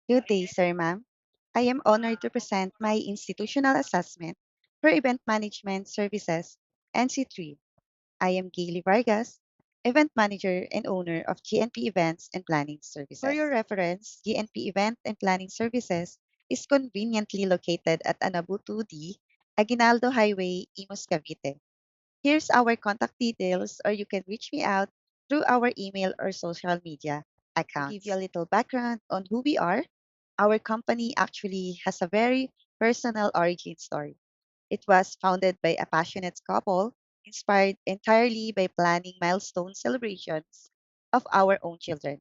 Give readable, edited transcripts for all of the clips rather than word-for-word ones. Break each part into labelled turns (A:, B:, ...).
A: Good day, sir, ma'am. I am honored to present my institutional assessment for event management services, NC3. I am Gaily Vargas, event manager and owner of GNP Events and Planning
B: For
A: Services.
B: your reference,
A: GNP Event and Planning Services is conveniently located at Anabutu D, Aguinaldo Highway, Imus, Cavite. Here's our contact details, or you can reach me out through our email or social media accounts. To give you a little background on who we are, our company actually has a very personal origin story. It was founded by a passionate couple, inspired entirely by planning milestone celebrations of our own children.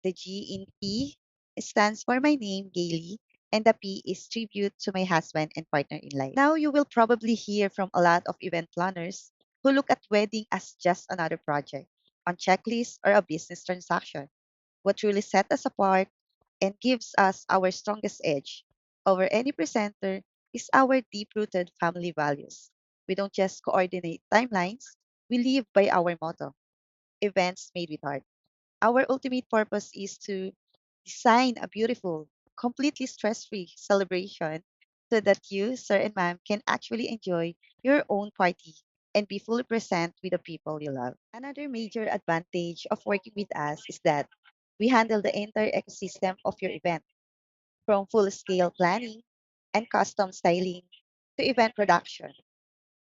A: The G in P stands for my name, Gaily, and the P is tribute to my husband and partner in life. Now, you will probably hear from a lot of event planners who look at wedding as just another project, on checklist, or a business transaction. What truly sets us apart and gives us our strongest edge over any presenter is our deep rooted family values. We don't just coordinate timelines, we live by our motto, events made with heart. Our ultimate purpose is to design a beautiful, completely stress free celebration so that you, sir and ma'am, can actually enjoy your own party and be fully present with the people you love. Another major advantage of working with us is that we handle the entire ecosystem of your event, from full scale planning and custom styling to event production,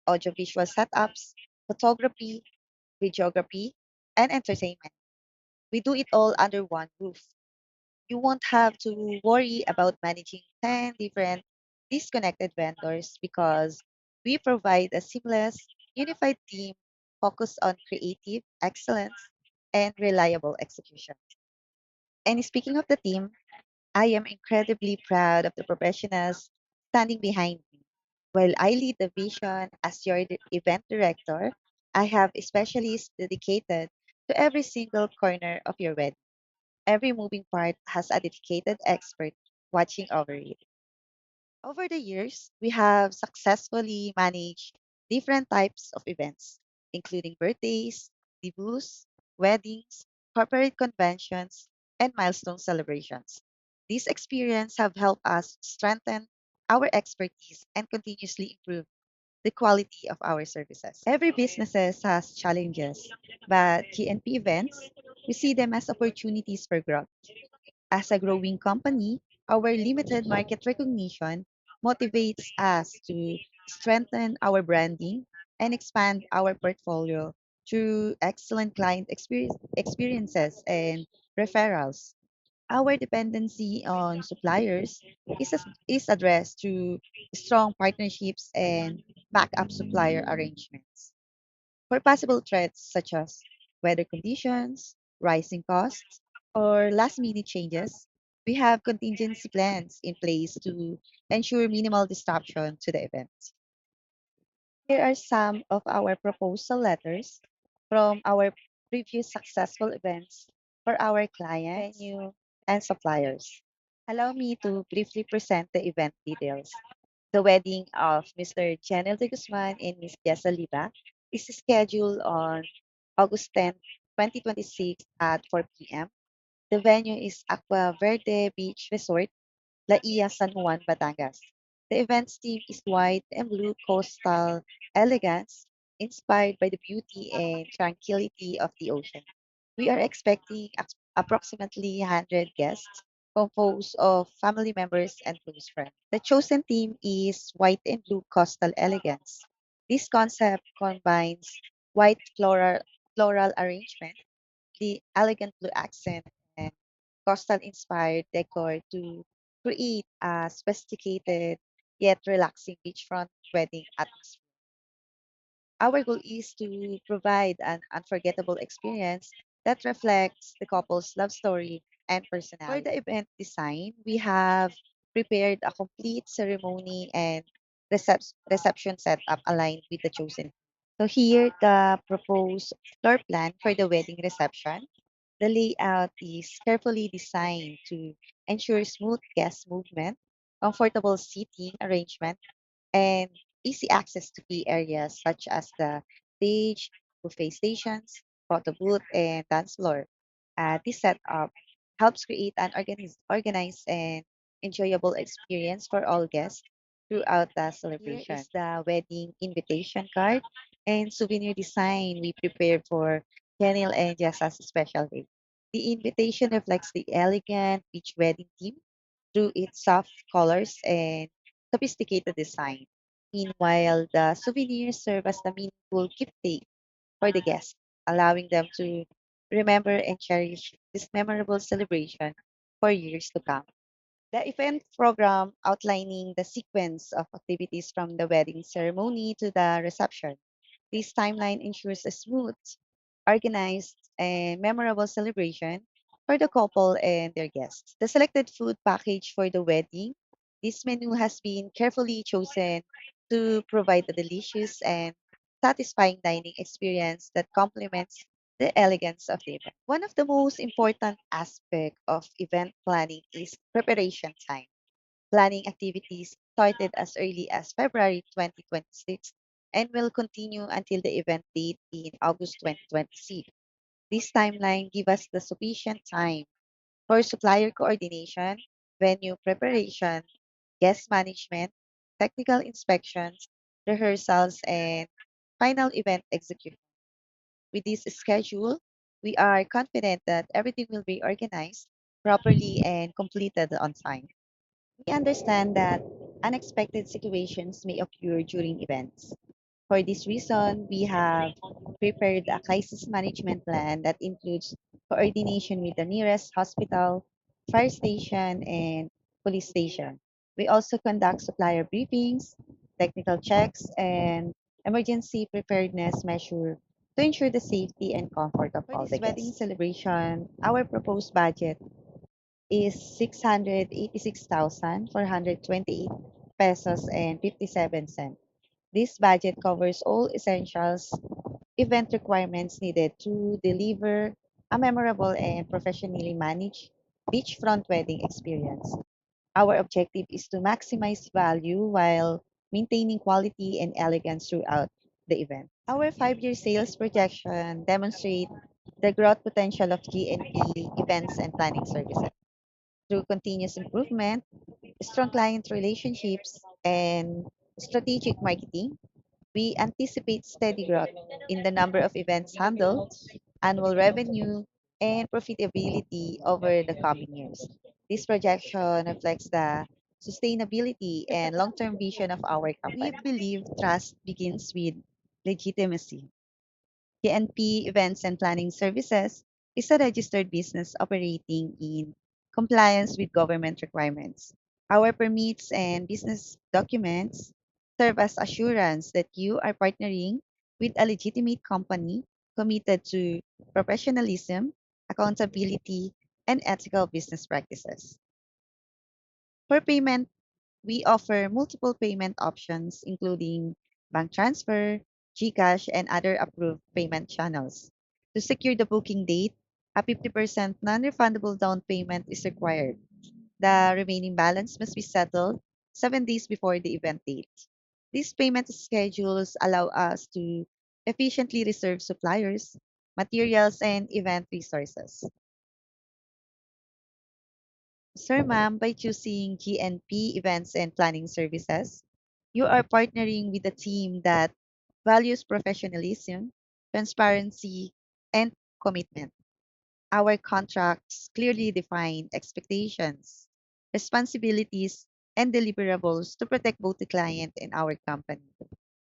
A: audiovisual setups, photography, videography, and entertainment. We do it all under one roof. You won't have to worry about managing 10 different disconnected vendors because we provide a seamless, unified team focused on creative excellence and reliable execution. And speaking of the team, I am incredibly proud of the professionals standing behind me. While I lead the vision as your event director, I have specialists dedicated to every single corner of your wedding. Every moving part has a dedicated expert watching over it. Over the years, we have successfully managed different types of events, including birthdays, debuts, weddings, corporate conventions, and milestone celebrations. These experiences have helped us strengthen our expertise and continuously improve the quality of our services. Every business has challenges, but GNP events, we see them as opportunities for growth. As a growing company, our limited market recognition motivates us to strengthen our branding and expand our portfolio through excellent experiences and referrals. Our dependency on suppliers is addressed through strong partnerships and backup supplier arrangements. For possible threats such as weather conditions, rising costs, or last minute changes, we have contingency plans in place to ensure minimal disruption to the event. Here are some of our proposal letters from our previous successful events for our clients, venue, and suppliers. Allow me to briefly present the event details. The wedding of Mr. Janel de Guzman and Ms. Jessa Liba is scheduled on August 10th, 2026 at 4 p.m. The venue is Aqua Verde Beach Resort, La Ia, San Juan, Batangas. The event's theme is white and blue coastal elegance, inspired by the beauty and tranquility of the ocean. We are expecting approximately 100 guests, composed of family members and close friends. The chosen theme is white and blue coastal elegance. This concept combines white floral arrangement, the elegant blue accent, and coastal inspired decor to create a sophisticated yet relaxing beachfront wedding atmosphere. Our goal is to provide an unforgettable experience that reflects the couple's love story and personality. For the event design, we have prepared a complete ceremony and reception setup aligned with the chosen. So here, the proposed floor plan for the wedding reception. The layout is carefully designed to ensure smooth guest movement, comfortable seating arrangement, and easy access to key areas such as the stage, buffet stations, photo booth, and dance floor. This setup helps create an organized and enjoyable experience for all guests throughout the celebration. Here is the wedding invitation card and souvenir design we prepared for Daniel and Jasa's special day. The invitation reflects the elegant beach wedding theme through its soft colors and sophisticated design. Meanwhile, the souvenirs serve as the meaningful keepsake for the guests, allowing them to remember and cherish this memorable celebration for years to come. The event program outlining the sequence of activities from the wedding ceremony to the reception. This timeline ensures a smooth, organized, and memorable celebration for the couple and their guests. The selected food package for the wedding. This menu has been carefully chosen to provide a delicious and satisfying dining experience that complements the elegance of the event. One of the most important aspects of event planning is preparation time. Planning activities started as early as February 2026 and will continue until the event date in August 2026. This timeline gives us the sufficient time for supplier coordination, venue preparation, guest management, technical inspections, rehearsals, and final event execution. With this schedule, we are confident that everything will be organized properly and completed on time. We understand that unexpected situations may occur during events. For this reason, we have prepared a crisis management plan that includes coordination with the nearest hospital, fire station, and police station. We also conduct supplier briefings, technical checks, and emergency preparedness measures to ensure the safety and comfort of all the wedding guests. Celebration, our proposed budget is 686,428 pesos and 57 cents. This budget covers all essentials event requirements needed to deliver a memorable and professionally managed beachfront wedding experience. Our objective is to maximize value while maintaining quality and elegance throughout the event. Our 5-year sales projection demonstrate the growth potential of GNP events and planning services. Through continuous improvement, strong client relationships, and strategic marketing, we anticipate steady growth in the number of events handled, annual revenue, and profitability over the coming years. This projection reflects the sustainability and long-term vision of our company. We believe trust begins with legitimacy. PNP Events and Planning Services is a registered business operating in compliance with government requirements. Our permits and business documents serve as assurance that you are partnering with a legitimate company committed to professionalism, accountability, and ethical business practices. For payment, we offer multiple payment options, including bank transfer, GCash, and other approved payment channels. To secure the booking date, a 50% non-refundable down payment is required. The remaining balance must be settled 7 days before the event date. These payment schedules allow us to efficiently reserve suppliers, materials, and event resources. Sir, ma'am, by choosing GNP Events and Planning Services, you are partnering with a team that values professionalism, transparency, and commitment. Our contracts clearly define expectations, responsibilities, and deliverables to protect both the client and our company.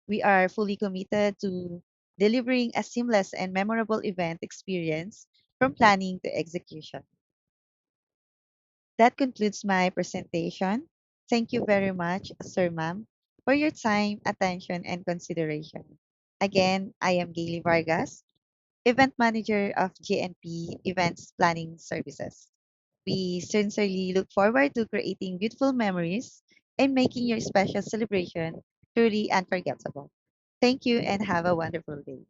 A: We are fully committed to delivering a seamless and memorable event experience from planning to execution. That concludes my presentation. Thank you very much, Sir Ma'am, for your time, attention, and consideration. Again, I am Gaily Vargas, Event Manager of GNP Events Planning Services. We sincerely look forward to creating beautiful memories and making your special celebration truly unforgettable. Thank you and have a wonderful day.